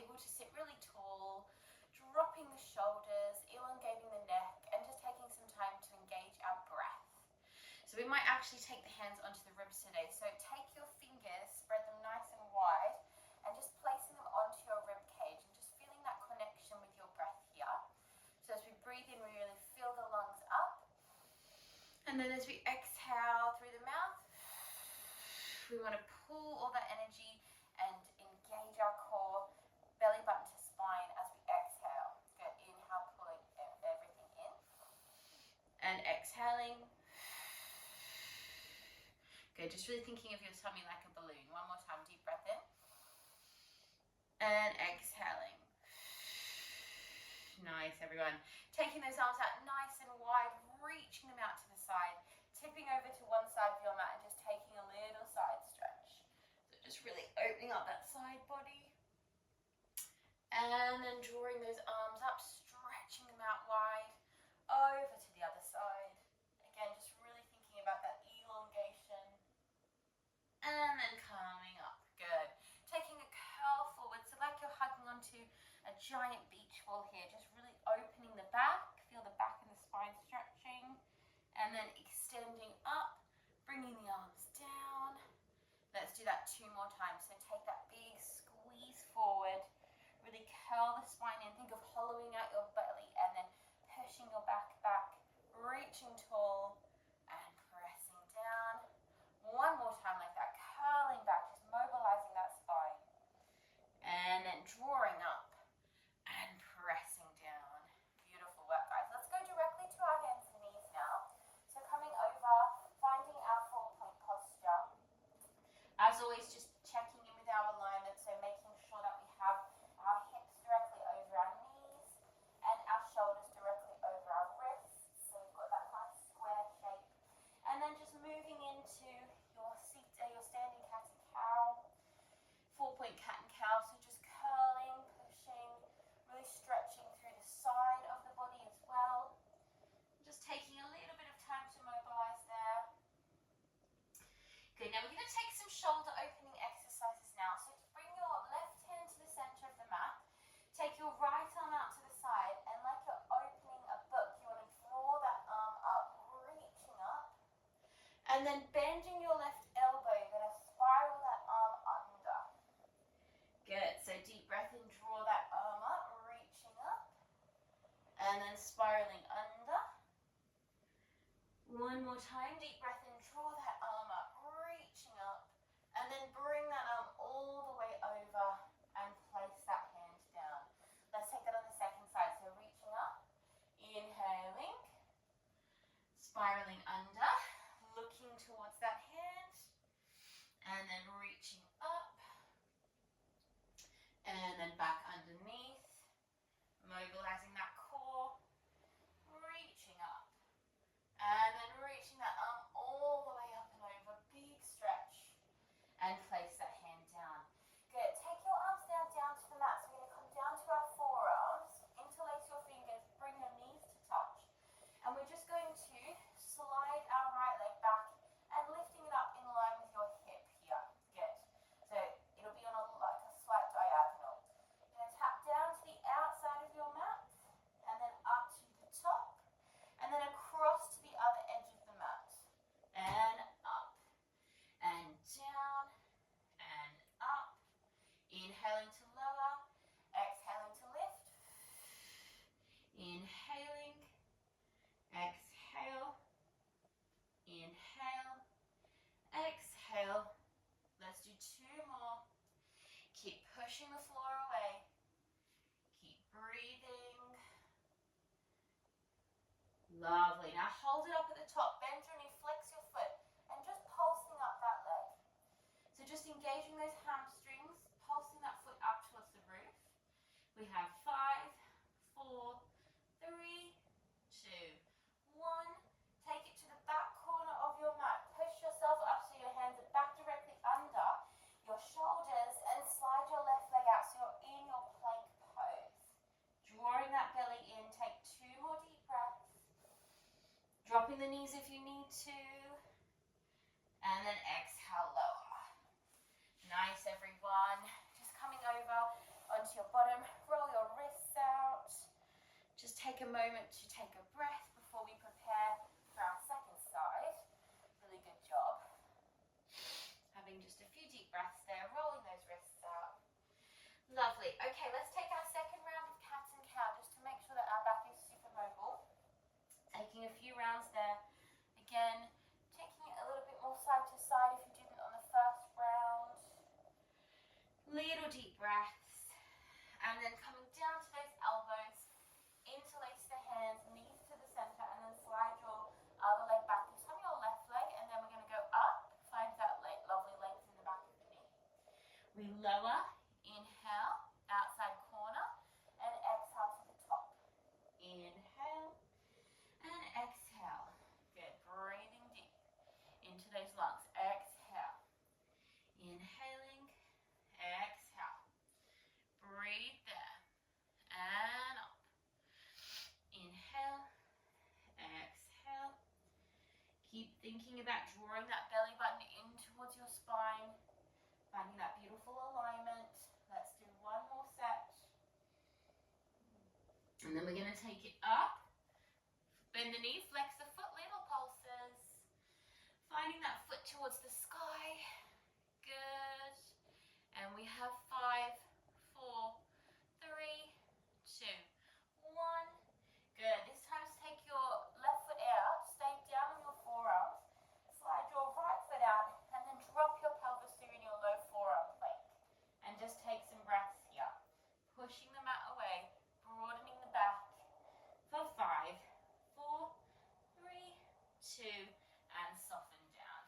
able to sit really tall, dropping the shoulders, elongating the neck, and just taking some time to engage our breath. So we might actually take the hands onto the ribs today. So take your fingers, spread them nice and wide, and just placing them onto your rib cage and just feeling that connection with your breath here. So as we breathe in, we really fill the lungs up. And then as we exhale through the mouth, we want to pull all that energy and engage our core, belly button to spine as we exhale. Good, inhale, pulling everything in. And exhaling. Good, just really thinking of your tummy like a balloon. One more time, deep breath in. And exhaling. Nice, everyone. Taking those arms out nice and wide, reaching them out to the side, tipping over to one side of your mat and just taking a little side stretch. So just really opening up that side body. And then drawing those arms up, stretching them out wide, over to the other side. Again, just really thinking about that elongation. And then coming up. Good. Taking a curl forward, so like you're hugging onto a giant beach ball here, just really opening the back, feel the back and the spine stretching, and then extending up, bringing the arms down. Let's do that 2 more times. So take that big squeeze forward, really curl the spine in, think of hollowing out your belly, and then pushing your back, reaching tall, and pressing down. One more time like that, curling back, just mobilizing that spine, and then drawing up and pressing down. Beautiful work, guys. Let's go directly to our hands and knees now. So coming over, finding our 4-point posture. As always, just checking in with our alignment, so making sure that we have our hips directly over our knees and our shoulders directly over our wrists. So we've got that nice square shape. And then just moving into your standing cat and cow, 4-point cat and cow. So just curling, pushing, really stretching through the side of the body as well. Just taking a little bit of time to mobilize there. Good, now we're going to take some shoulder opening exercises now. So to bring your left hand to the center of the mat, take your right arm out to the side, and like you're opening a book, you want to draw that arm up, reaching up, and then bending your left elbow, you're going to spiral that arm under. Good, so deep breath in, draw that arm up, reaching up, and then spiraling under. One more time, deep breath in, draw that arm up, reaching up, and then bring that arm all the way over and place that hand down. Let's take that on the second side. So reaching up, inhaling, spiraling under, looking towards that hand, and then reaching up, and then back underneath, mobilizing that core, reaching up, and then reaching that arm all the way up and over, big stretch, and place that hand down. Good, take your arms now down to the mat. So we're going to come down to our forearms, interlace your fingers, bring your knees to touch, and we're just going to slide our right leg back and lifting it up in line with your hip here. Good, so it'll be on like a slight diagonal. You're going to tap down to the outside of your mat, and then up to the top, and then across to the other edge of the mat, and up, and down, and up. Inhaling to lower, exhaling to lift. Inhaling, exhale, inhale, exhale. Let's do 2 more. Keep pushing the floor away. Keep breathing. Lovely. Now hold it up at the top. Bend your knee, flex your foot, and just pulsing up that leg. So just engaging those hamstrings, pulsing that foot up towards the roof. We have 5, 4, 3, 2, 1. Take it to the back corner of your mat. Push yourself up so your hands are back directly under your shoulders, and slide your left leg out so you're in your plank pose. Drawing that belly in, take 2 more deep breaths. Dropping the knees if you need to, and then exhale, lower. Nice, everyone. Just coming over onto onto your bottom, roll your wrists out. Just take a moment to take a breath before we prepare for our second side. Really good job. Having just a few deep breaths there, rolling those wrists out. Lovely. Okay, let's take our second round of cat and cow just to make sure that our back is super mobile. Taking a few rounds there. Again, taking it a little bit more side to side if you didn't on the first round. Little deep breaths. And then coming down to those elbows, interlace the hands, knees to the center, and then slide your other leg back. This time your left leg, and then we're going to go up, find that lovely length in the back of the knee. We lower, inhale, outside corner, and exhale to the top. Inhale, and exhale. Good, breathing deep into those lungs. Exhale. Inhaling, exhale. Breathe there, and up. Inhale, exhale. Keep thinking about drawing that belly button in towards your spine, finding that beautiful alignment. Let's do one more set. And then we're going to take it up. Bend the knee, flex the foot, little pulses. Finding that foot towards the sky. Good. And we have 5, 4, 3, 2, 1. Good. This time take your left foot out, stay down on your forearms, slide your right foot out, and then drop your pelvis through in your low forearm plank. And just take some breaths here. Pushing the mat away, broadening the back for 5, 4, 3, 2, and soften down.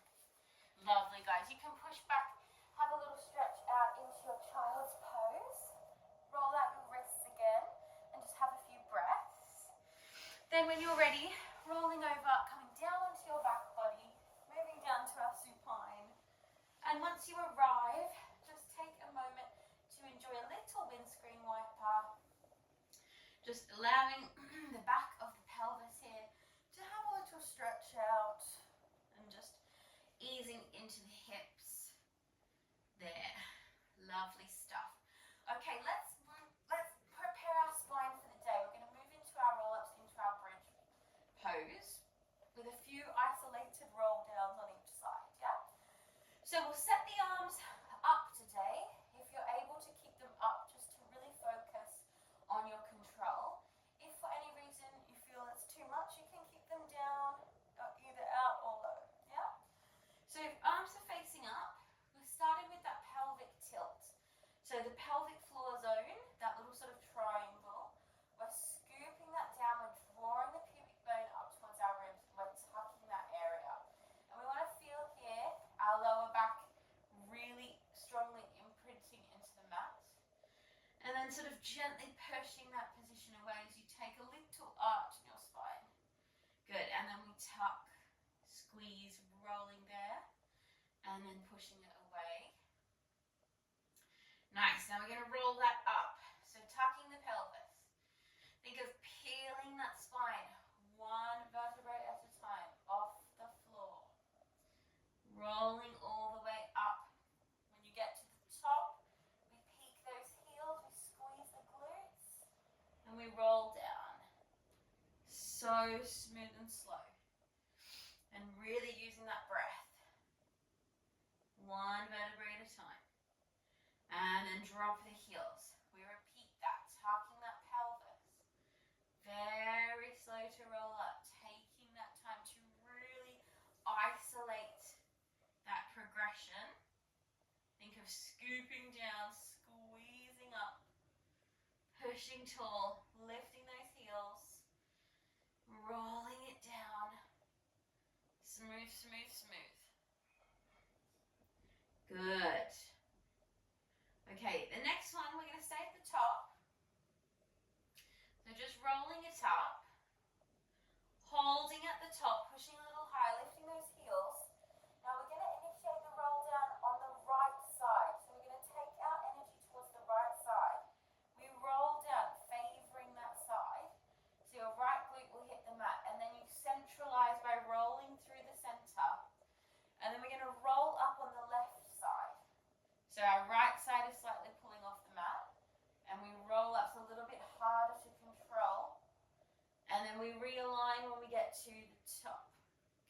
Lovely, guys. You can push back, have a little stretch out into your child's pose. Roll out your wrists again, and just have a few breaths. Then when you're ready, rolling over, coming down onto your back body, moving down to our supine. And once you arrive, just take a moment to enjoy a little windscreen wiper. Just allowing the back of the pelvis here to have a little stretch out and just easing into the hips. There. Lovely stuff. Okay, let's prepare our spine for the day. We're going to move into our roll-ups, into our bridge pose with a few isolated roll downs on each side, yeah? So we'll set the arms up today. If you're able to keep them up, just to really focus on your control. If for any reason you feel it's too much, you can keep them down, either out or low, yeah? So if arms are facing up, we're starting with that pelvic tilt. So the pelvic floor zone, that little sort of triangle, we're scooping that down, we're drawing the pubic bone up towards our ribs, we're tucking that area. And we want to feel here our lower back really strongly imprinting into the mat. And then sort of gently pushing that position away as you take a little arch in your spine. Good, and then we tuck, squeeze, rolling there, and then pushing it away. Nice, now we're going to roll that up. So tucking the pelvis. Think of peeling that spine, one vertebrae at a time, off the floor. Rolling all the way up. When you get to the top, we peak those heels, we squeeze the glutes, and we roll down. So smooth and slow. And really using that breath. One vertebrae at a time. And then drop the heels. We repeat that, tucking that pelvis. Very slow to roll up, taking that time to really isolate that progression. Think of scooping down, squeezing up, pushing tall, lifting those heels, rolling it down. Smooth, smooth, smooth. Good. Okay, the next one we're going to stay at the top. So just rolling it up, holding at the top, pushing a little high, lifting those heels. Now we're going to initiate the roll down on the right side. So we're going to take our energy towards the right side. We roll down, favoring that side. So your right glute will hit the mat, and then you centralize by rolling through the center. And then we're going to roll up on the left side. So our right side is slightly pulling off the mat, and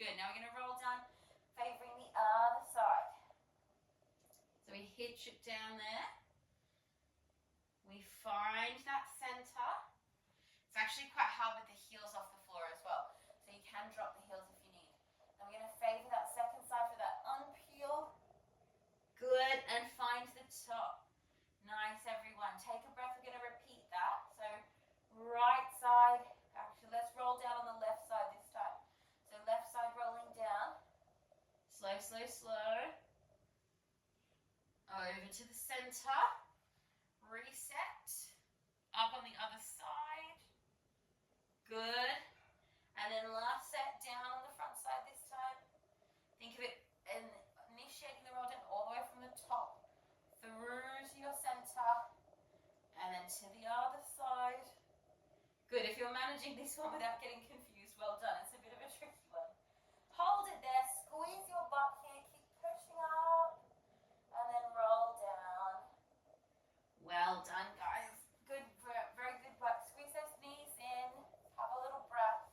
Good. Now we're going to roll down, favoring the other side. So we hitch it down there. We find that center. It's actually quite hard with the heels off the floor as well. So you can drop the heels if you need. Then we're going to favor that second side for that unpeel. Good. And find the top. Nice, everyone. Take a breath. We're going to repeat that. So right side. Actually, let's roll down on the left side this time. So left side rolling down. Slow, slow, slow. Over to the center. Reset. Up on the other side. Good. And then last set down on the front side this time. Think of it and initiating the roll down all the way from the top through to your center and then to the other side. Good. If you're managing this one without getting confused, well done. It's a bit of a tricky one. Hold it there. Squeeze your butt here. Keep pushing up and then roll down. Well done, guys. Good, very good work. Squeeze those knees in. Have a little breath.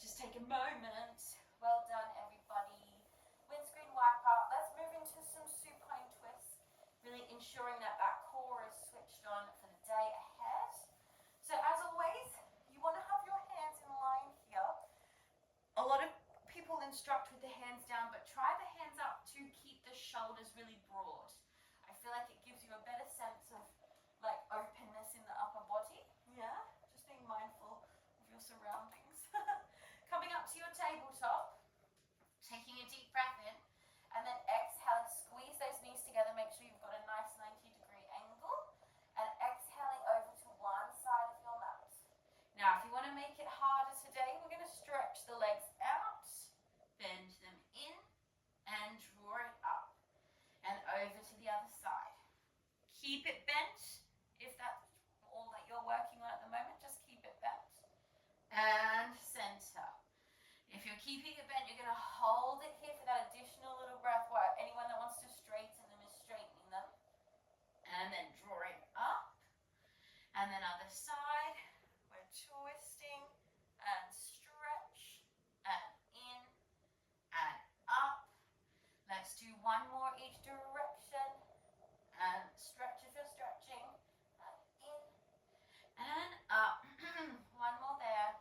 Just take a moment. Well done, everybody. Windscreen wiper. Let's move into some supine twists. Really ensuring that that core is switched on for the day ahead. So as always, you want to have your hands in line here. A lot of people instruct with the hands down, but try the hands up to keep the shoulders really broad. I feel like it gives you a better sense of like openness in the upper body. Yeah, just being mindful of your surroundings. Coming up to your tabletop, taking a deep breath in, and then exhaling, squeeze those knees together, make sure you've got a nice 90-degree angle, and exhaling over to one side of your mat. Now, if you want to make it harder today, we're going to stretch the legs out, bend them in, and draw it up, and over to the other side. Keep it bent. If that's all that you're working on at the moment, just keep it bent. And center. If you're keeping it bent, you're going to hold it here for that additional little breath while anyone that wants to straighten them is straightening them. And then drawing up. And then other side. We're twisting and stretch and in and up. Let's do one more each direction. And stretch if you're stretching. And in and up. One more there.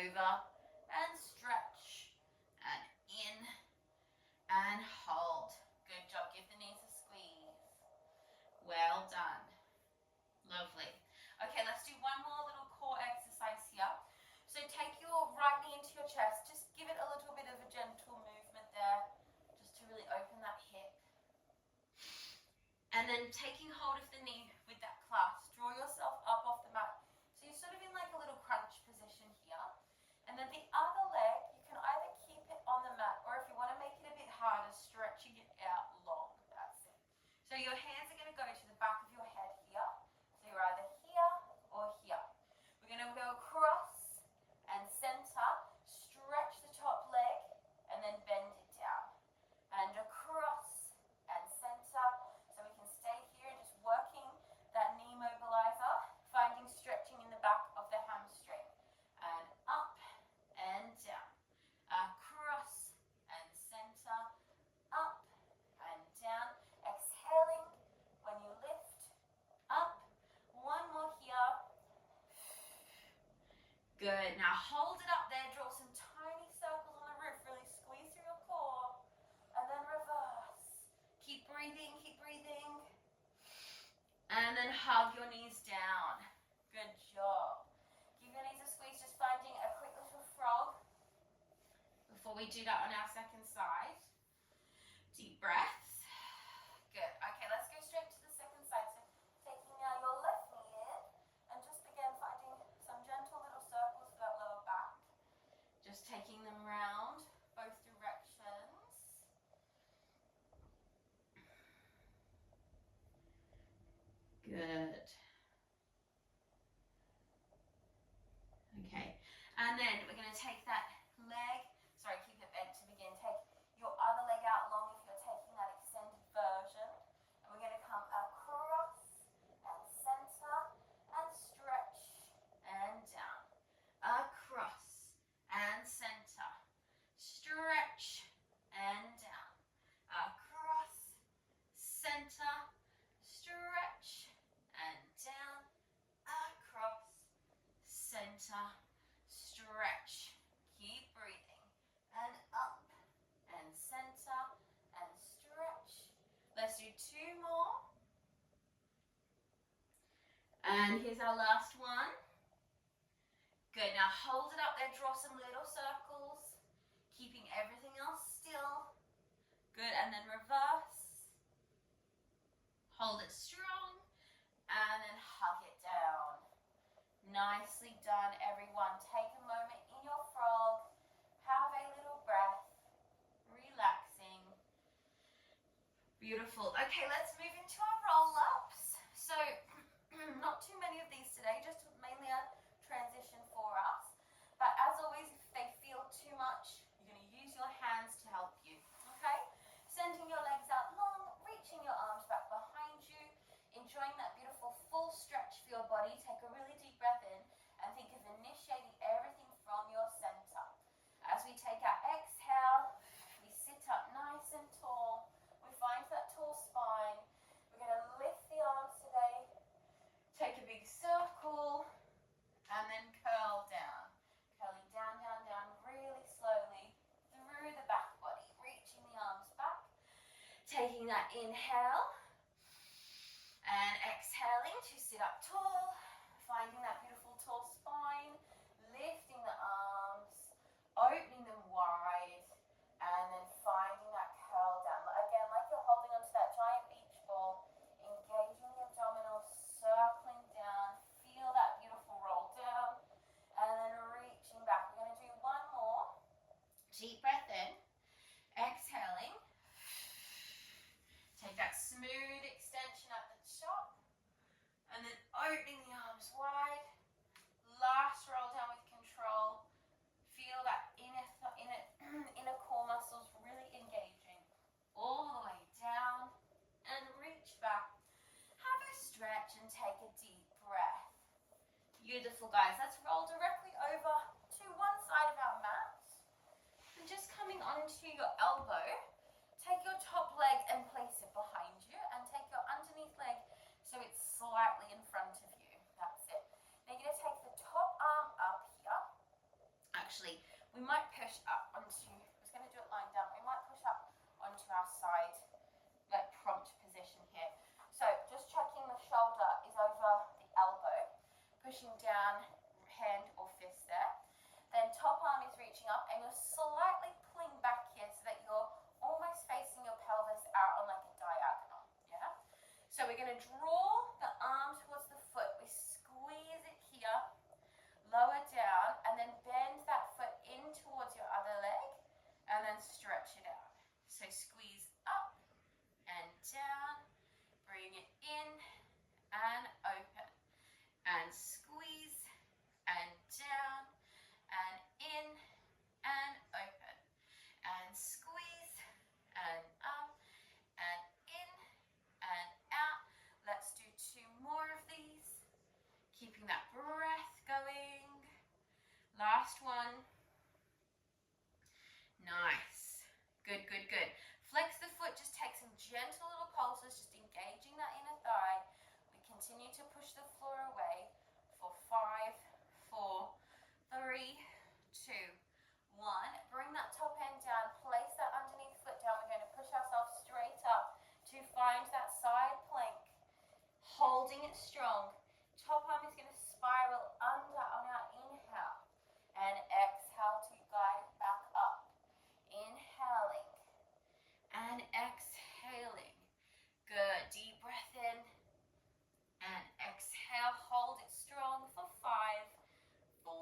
Over. And stretch, and in, and hold. Good job. Give the knees a squeeze. Well done. Lovely. Okay, let's do one more little core exercise here. So take your right knee into your chest. Just give it a little bit of a gentle movement there, just to really open that hip. And then taking hold of the knee with that clasp. Draw yourself up off the mat. So you're sort of in like a little crunch position here. And then the other leg, you can either keep it on the mat, or if you want to make it a bit harder, stretching it out long. That's it. So your hands are going to go to the back of your head here. So you're either here or here. We're going to go across and center, stretch the top leg, and then bend it down. And across and center. So we can stay here and just working that knee mobilizer, finding stretching in the back of the hamstring. And up. And down, across and center, up and down, exhaling when you lift, up, one more here, good, now hold it up there, draw some tiny circles on the roof, really squeeze through your core, and then reverse, keep breathing, and then hug your knees down, good job. Give your knees a squeeze, just finding a quick little frog before we do that on our second side. Deep breaths. Good. Okay, let's go straight to the second side. So taking now your left knee in and just again finding some gentle little circles for that lower back. Just taking them round both directions. Good. Okay, and then we're going to take that leg, sorry, keep it bent to begin. Take your other leg out long if you're taking that 2 more. And here's our last one. Good, now hold it up there, draw some little circles, keeping everything else still. Good, and then reverse. Hold it strong, and then hug it down. Nicely done, everyone. Take a moment in your frog, have a little breath, relaxing. Beautiful. Okay, let's move into our roll-ups. So, not too many of these today, just mainly a transition for us. But as always, if they feel too much, you're going to use your hands to help you, okay? Sending your legs out long, reaching your arms back behind you, enjoying that beautiful full stretch for your body. Take a really deep breath in and think of initiating everything from your center. As we take our exhale, we sit up nice and tall. We find that tall spine. We're going to lift the arms today. Take a big circle and then curl down. Curling down, down, down really slowly through the back body. Reaching the arms back. Taking that inhale and exhaling to sit up tall. Finding that beautiful tall spine. Lifting the arms. Opening them wide. And then finding that curl down. Again, like you're holding onto that giant beach ball. Engaging the abdominals. Circling down. Feel that beautiful roll down. And then reaching back. We're going to do one more. Deep breath in. Exhaling. Take that smooth extension at the top. And then opening the arms wide. Last roll down with control. Feel that inner core muscles really engaging. All the way down. And reach back. Have a stretch and take a deep breath. Beautiful, guys. Let's roll directly over to one side of our mat. And just coming onto your elbow, take your top leg and place it behind you. And take your underneath leg so it's slightly in front of you. That's it. Now you're going to take the top arm up here. Actually, we might push up onto, I was going to do it lying down. We might push up onto our side, like prompt position here. So just checking the shoulder is over the elbow. Pushing down, hand or fist there. Then top arm is reaching up and you're slightly pulling back here so that you're almost facing your pelvis out on like a diagonal. Yeah? So we're going to draw the arm towards the foot. We squeeze it here, lower down, and then bend that foot in towards your other leg and then stretch it out. So squeeze up and down, bring it in and open. And squeeze and down and in and open. And squeeze and up and in and out. Let's do 2 more of these. Keeping that breath going. Last one. Nice. Good, good, good. Flex the foot. Just take some gentle little pulses, just engaging that inner thigh. We continue to push the floor away for 5, 4, 3, 2, 1. Bring that top end down. Place that underneath foot down. We're going to push ourselves straight up to find that side plank. Holding it strong. Top arm is going to spiral under on our inhale. And exhale to guide it back up. Inhaling. And exhaling. Good. Deep breath in. And exhale. Hold it strong for 5, 4,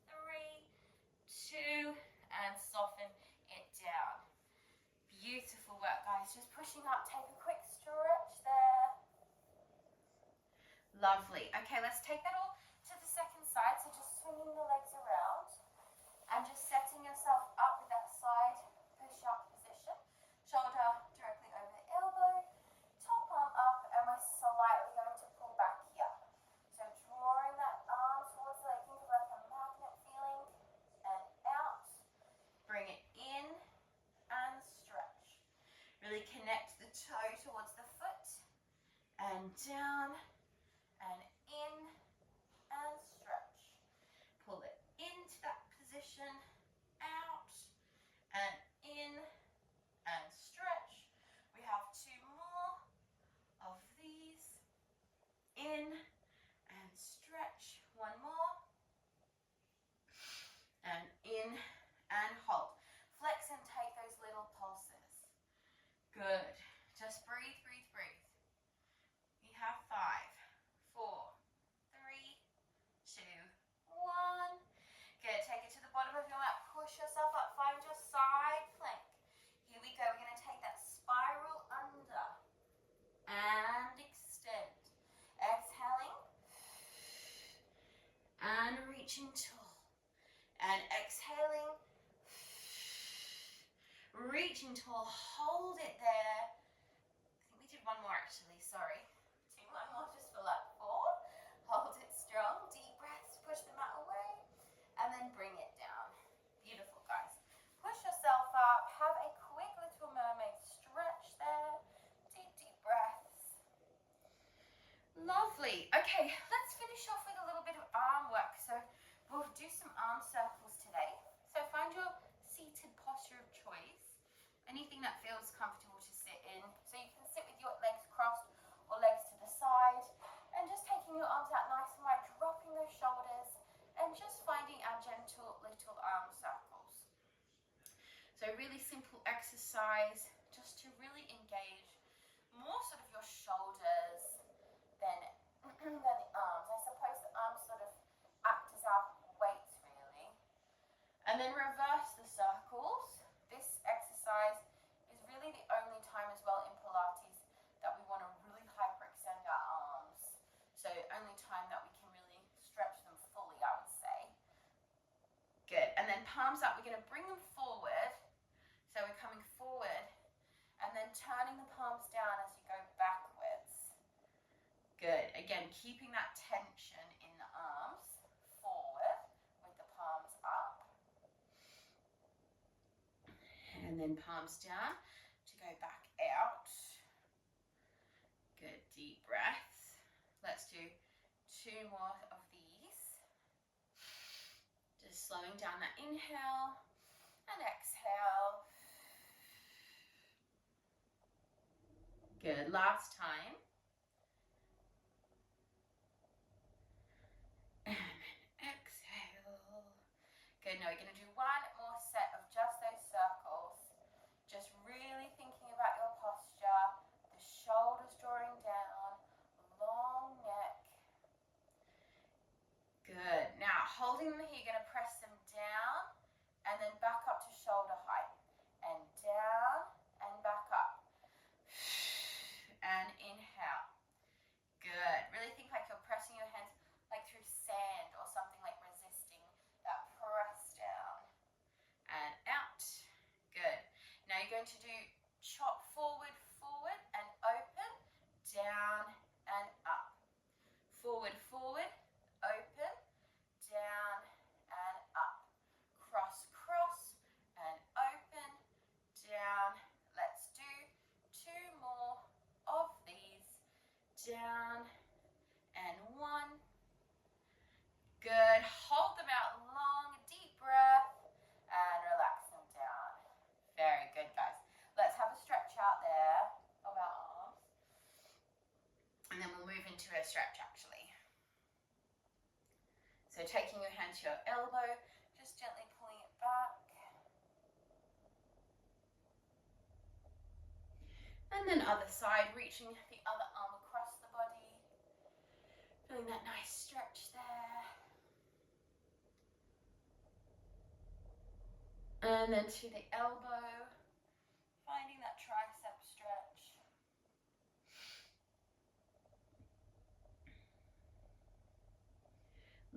3, 2. And soften it down. Beautiful work, guys. Just pushing up. Take a quick stretch there. Lovely. Okay, let's take that all to the second side. So just swinging the legs around and just setting yourself up with that side push-up position. Shoulder directly over the elbow, top arm up, and we're slightly going to pull back here. So drawing that arm towards the leg, think of like a magnet feeling, and out. Bring it in and stretch. Really connect the toe towards the foot, and down, and in, and stretch. Pull it into that position, out, and in, and stretch. We have 2 more. Good. Just breathe, breathe, breathe. We have 5, 4, 3, 2, 1. Good. Take it to the bottom of your mat. Push yourself up. Find your side plank. Here we go. We're going to take that spiral under and extend. Exhaling and reaching tall. And exhaling, reaching tall. Hold it there. I think we did one more actually. Sorry. Do one more just for like 4. Hold it strong. Deep breaths. Push the mat away. And then bring it down. Beautiful, guys. Push yourself up. Have a quick little mermaid stretch there. Deep, deep breaths. Lovely. Okay, let's finish off with a little bit of arm work. So we'll do some arm circles today. So find your seated posture of choice. Anything that feels comfortable to sit in. So you can sit with your legs crossed or legs to the side. And just taking your arms out nice and wide, dropping those shoulders. And just finding our gentle little arm circles. So really simple exercise just to really engage more sort of your shoulders than the arms. I suppose the arms sort of act as our weights really. And then reverse the circles. This exercise is really the only time as well in Pilates that we want to really hyperextend our arms. So only time that we can really stretch them fully, I would say. Good. And then palms up. We're going to bring them forward. So we're coming forward and then turning the palms down as you go backwards. Good. Again, keeping that tension in the arms. Forward with the palms up. And then palms down to go back out. Good. Deep breaths. Let's do 2 more of these. Just slowing down that inhale and exhale. Good. Last time. And then exhale. Good. Now we're going to do 1 more set of just those circles. Just really thinking about your posture. The shoulders drawing down. Long neck. Good. Now holding them here, you're going to press them down and then back up to shoulder height. And down and back up. And inhale. Good. Really think like you're pressing your hands like through sand or something, like resisting that press down. And out. Good. Now you're going to do chop forward, forward and open, down and up. Forward, forward, open, down and up. Cross, cross and open, down. Let's do 2 more of these. Down and 1. Good. Hold them out long, deep breath and relax them down. Very good, guys. Let's have a stretch out there of our arms. And then we'll move into a stretch actually. So taking your hand to your elbow, just gently pulling it back. And then other side, reaching the other arm across the body. Feeling that nice stretch there. And then to the elbow, finding that tricep stretch.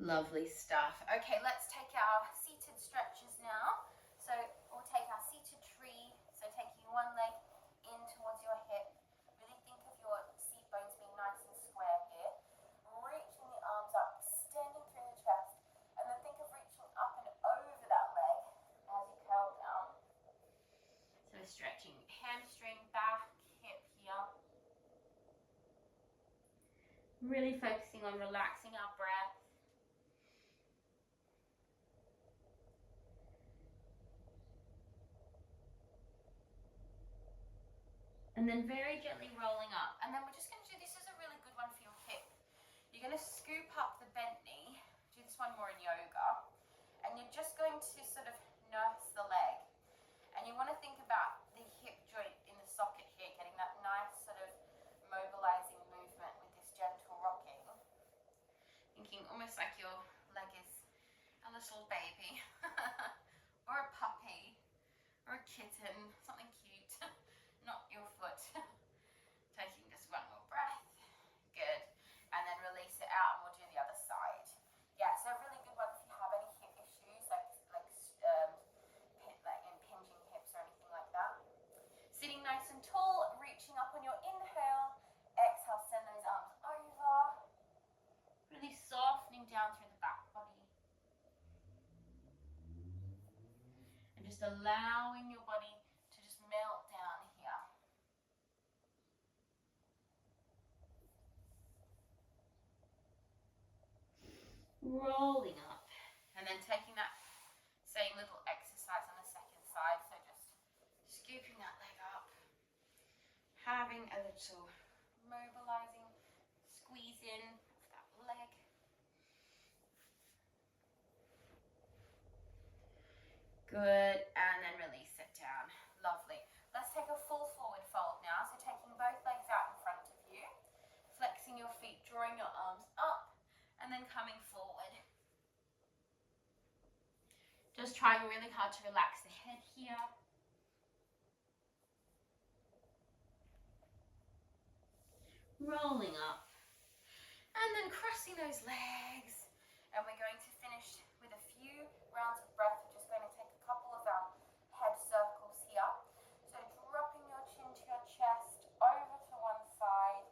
Lovely stuff. Okay, let's take our seated stretches now. So we'll take our seated tree. So taking one leg in towards your hip. Really think of your seat bones being nice and square here. Reaching the arms up, extending through the chest. And then think of reaching up and over that leg as you curl down. So stretching hamstring, back, hip here. Really focusing on relaxing our breath. And then very gently rolling up. And then we're just going to do, this is a really good one for your hip. You're going to scoop up the bent knee. Do this one more in yoga. And you're just going to sort of nurse the leg. And you want to think about the hip joint in the socket little baby or a puppy or a kitten, something cute, not your foot. Taking just one more breath. Good. And then release it out and we'll do the other side. Yeah, so a really good one if you have any hip issues, like impinging hips or anything like that. Sitting nice and tall, reaching up on your inhale. Exhale, send those arms over. Really softening down through the back body. And just allowing your body to just melt down here. Rolling up. And then taking that same little exercise on the second side. So just scooping that leg up. Having a little mobilizing squeeze in of that leg. Good, and then release it down. Lovely. Let's take a full forward fold now. So taking both legs out in front of you, flexing your feet, drawing your arms up, and then coming forward. Just trying really hard to relax the head here. Rolling up. And then crossing those legs. And we're going to finish with a few rounds of breath. We're just going to take a couple of our head circles here. So dropping your chin to your chest, over to one side.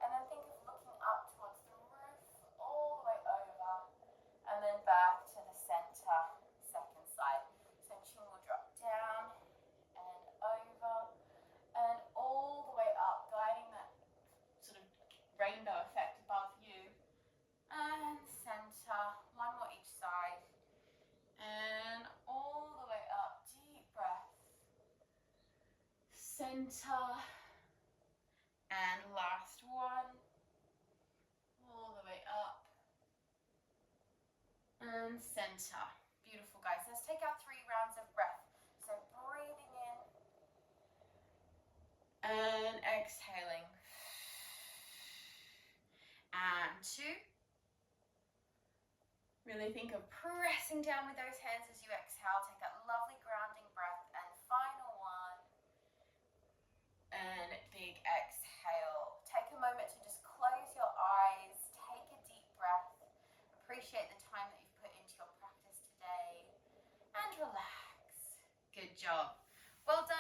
And then think of looking up towards the roof, all the way over. And then back to the center, second side. So chin will drop down and over and all the way up, guiding that sort of rainbow effect above you. And center, one more each side. And all the way up, deep breath. Center. And last one. All the way up. And center. Beautiful, guys. Let's take our 3 rounds of breath. So breathing in. And exhaling. And 2. Really think of pressing down with those hands as you exhale. Take that lovely grounding breath. And final one. And big exhale. Take a moment to just close your eyes. Take a deep breath. Appreciate the time that you've put into your practice today. And relax. Good job. Well done.